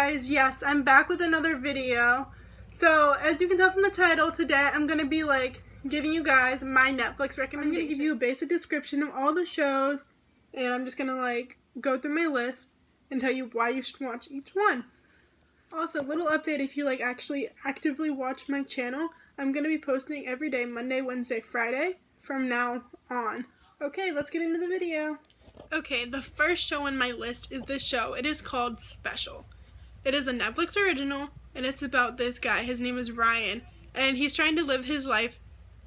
guys, yes, I'm back with another video. So as you can tell from the title, today I'm going to be giving you guys my Netflix recommendation. I'm going to give you a basic description of all the shows, and I'm just going to go through my list and tell you why you should watch each one. Also, little update, if you actually actively watch my channel, I'm going to be posting every day, Monday, Wednesday, Friday from now on. Okay, let's get into the video. Okay, the first show on my list is this show. It is called Special. It is a Netflix original, and it's about this guy. His name is Ryan, and he's trying to live his life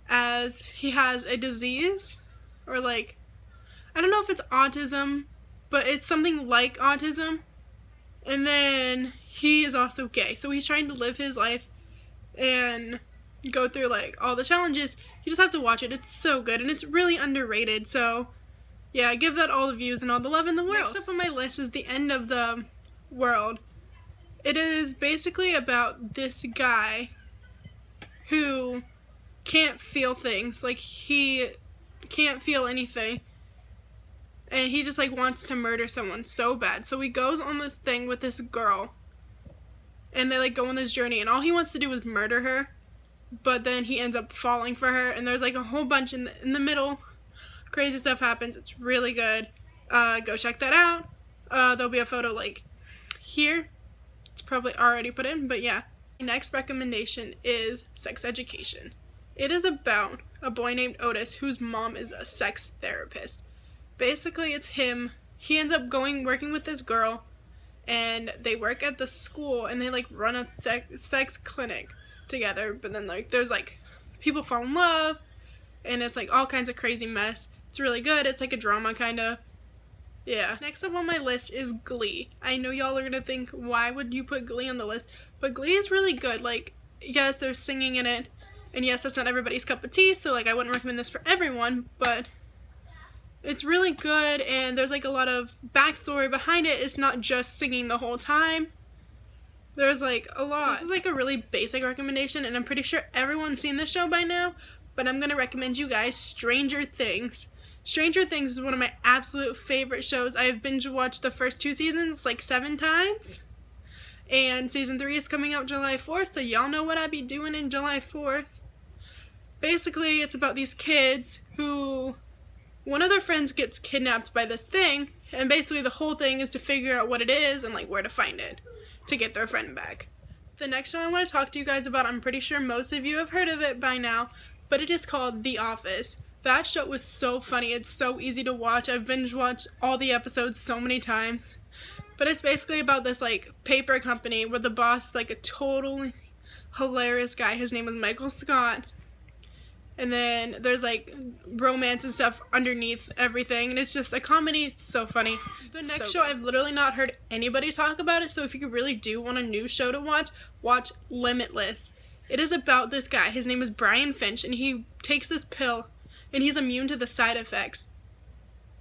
as he has a disease, or I don't know if it's autism, but it's something like autism. And then he is also gay, so he's trying to live his life and go through all the challenges. You just have to watch it. It's so good, and it's really underrated, so yeah, give that all the views and all the love in the world. Next up on my list is The End of the World. It is basically about this guy who can't feel things. He can't feel anything. And he just wants to murder someone so bad. So he goes on this thing with this girl. And they go on this journey, and all he wants to do is murder her. But then he ends up falling for her, and there's a whole bunch in the middle. Crazy stuff happens. It's really good. Go check that out. There'll be a photo here. It's probably already put in, but yeah. My next recommendation is Sex Education. It is about a boy named Otis whose mom is a sex therapist. Basically, it's him. He ends up working with this girl, and they work at the school, and they run a sex clinic together. But then there's people fall in love, and it's all kinds of crazy mess. It's really good. It's a drama kind of. Yeah. Next up on my list is Glee. I know y'all are gonna think, why would you put Glee on the list? But Glee is really good. Yes, there's singing in it, and yes, that's not everybody's cup of tea, so I wouldn't recommend this for everyone, but it's really good, and there's a lot of backstory behind it. It's not just singing the whole time. There's a lot. This is a really basic recommendation, and I'm pretty sure everyone's seen this show by now, but I'm gonna recommend you guys Stranger Things. Stranger Things is one of my absolute favorite shows. I have binge watched the first 2 seasons 7 times, and season 3 is coming out July 4th, so y'all know what I be doing in July 4th. Basically, it's about these kids who, one of their friends gets kidnapped by this thing, and basically the whole thing is to figure out what it is and where to find it to get their friend back. The next show I want to talk to you guys about, I'm pretty sure most of you have heard of it by now, but it is called The Office. That show was so funny. It's so easy to watch. I've binge watched all the episodes so many times. But it's basically about this paper company where the boss is a totally hilarious guy. His name is Michael Scott. And then there's romance and stuff underneath everything, and it's just a comedy. It's so funny. The next show, I've literally not heard anybody talk about it, so if you really do want a new show to watch Limitless. It is about this guy. His name is Brian Finch, and he takes this pill, and he's immune to the side effects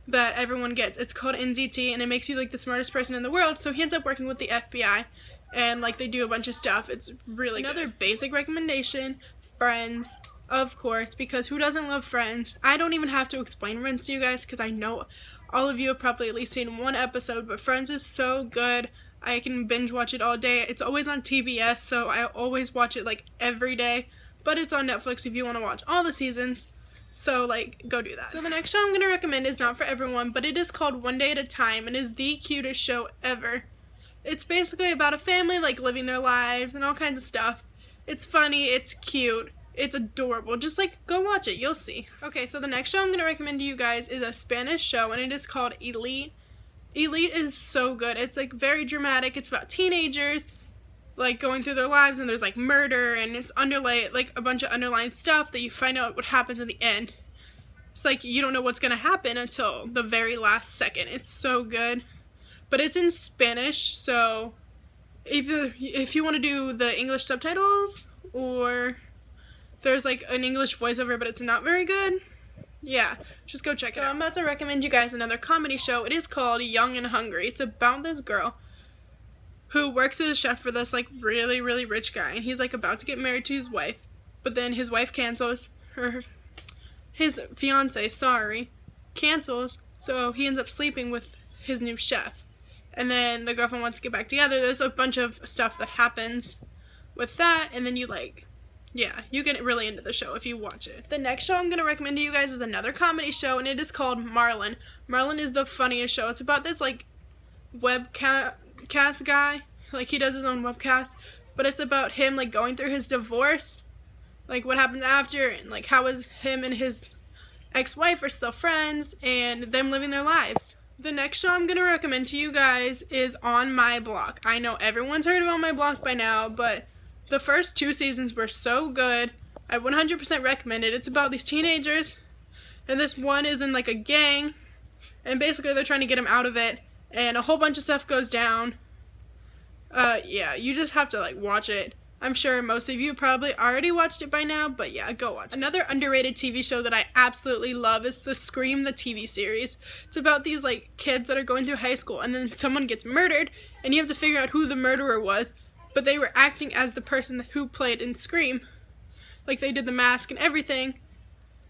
that everyone gets. It's called NZT, and it makes you the smartest person in the world, so he ends up working with the FBI, and they do a bunch of stuff. It's really good. Another basic recommendation, Friends. Of course, because who doesn't love Friends? I don't even have to explain Friends to you guys, because I know all of you have probably at least seen one episode, but Friends is so good. I can binge watch it all day. It's always on TBS, so I always watch it every day, but it's on Netflix if you want to watch all the seasons, so go do that. So the next show I'm going to recommend is not for everyone, but it is called One Day at a Time, and is the cutest show ever. It's basically about a family living their lives and all kinds of stuff. It's funny, it's cute. It's adorable. Just go watch it. You'll see. Okay, so the next show I'm going to recommend to you guys is a Spanish show, and it is called Elite. Elite is so good. It's very dramatic. It's about teenagers going through their lives, and there's murder, and it's underlay a bunch of underlying stuff that you find out what happens in the end. It's you don't know what's going to happen until the very last second. It's so good. But it's in Spanish, so if you want to do the English subtitles, or there's an English voiceover, but it's not very good, yeah, just go check it out. So I'm about to recommend you guys another comedy show. It is called Young and Hungry. It's about this girl who works as a chef for this really, really rich guy, and he's about to get married to his wife, but then his wife cancels, his fiance, cancels, so he ends up sleeping with his new chef. and then the girlfriend wants to get back together. There's a bunch of stuff that happens with that, and then you get really into the show if you watch it. The next show I'm going to recommend to you guys is another comedy show, and it is called Marlon. Marlon is the funniest show. It's about this, like, webcast guy. Like, he does his own webcast, but it's about him, like, going through his divorce, like, what happened after, and, like, how is him and his ex-wife are still friends, and them living their lives. The next show I'm going to recommend to you guys is On My Block. I know everyone's heard of On My Block by now, but the first 2 seasons were so good. I 100% recommend it. It's about these teenagers, and this one is in, like, a gang, and basically they're trying to get him out of it, and a whole bunch of stuff goes down. Yeah, you just have to, like, watch it. I'm sure most of you probably already watched it by now, but yeah, go watch it. Another underrated TV show that I absolutely love is the Scream, the TV series. It's about these, like, kids that are going through high school, and then someone gets murdered, and you have to figure out who the murderer was, but they were acting as the person who played in Scream. Like, they did the mask and everything,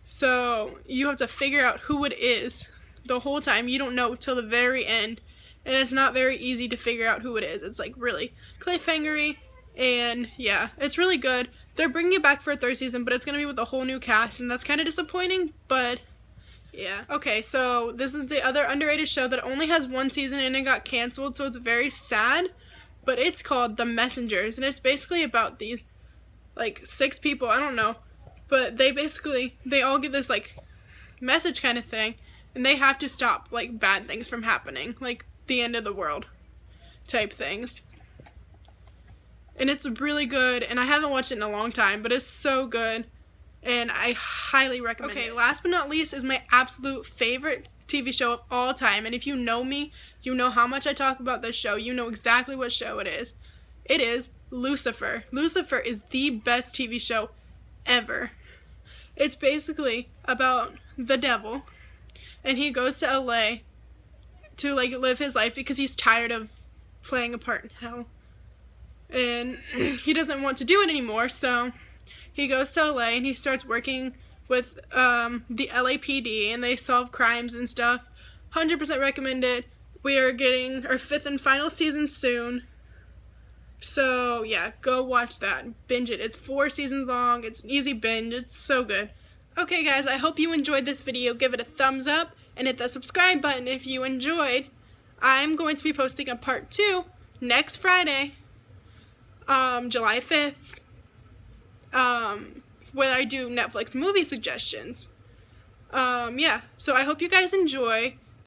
so you have to figure out who it is the whole time. You don't know till the very end, and it's not very easy to figure out who it is. It's, like, really cliffhangery. And yeah, it's really good. They're bringing it back for a 3rd season, but it's going to be with a whole new cast, and that's kind of disappointing, but yeah. Okay, so this is the other underrated show that only has 1 season and it got canceled, so it's very sad, but it's called The Messengers, and it's basically about these, like, 6 people, I don't know, but they all get this, like, message kind of thing, and they have to stop, like, bad things from happening, like the end of the world type things. And it's really good, and I haven't watched it in a long time, but it's so good, and I highly recommend it. Okay, last but not least is my absolute favorite TV show of all time, and if you know me, you know how much I talk about this show. You know exactly what show it is. It is Lucifer. Lucifer is the best TV show ever. It's basically about the devil, and he goes to LA to, like, live his life because he's tired of playing a part in hell. And he doesn't want to do it anymore, so he goes to LA and he starts working with the LAPD, and they solve crimes and stuff. 100% recommend it. We are getting our 5th and final season soon, so yeah, go watch that. Binge it. It's 4 seasons long. It's an easy binge. It's so good. Okay guys, I hope you enjoyed this video. Give it a thumbs up and hit the subscribe button if you enjoyed. I'm going to be posting a part 2 next Friday, July 5th, where I do Netflix movie suggestions. Yeah, so I hope you guys enjoy.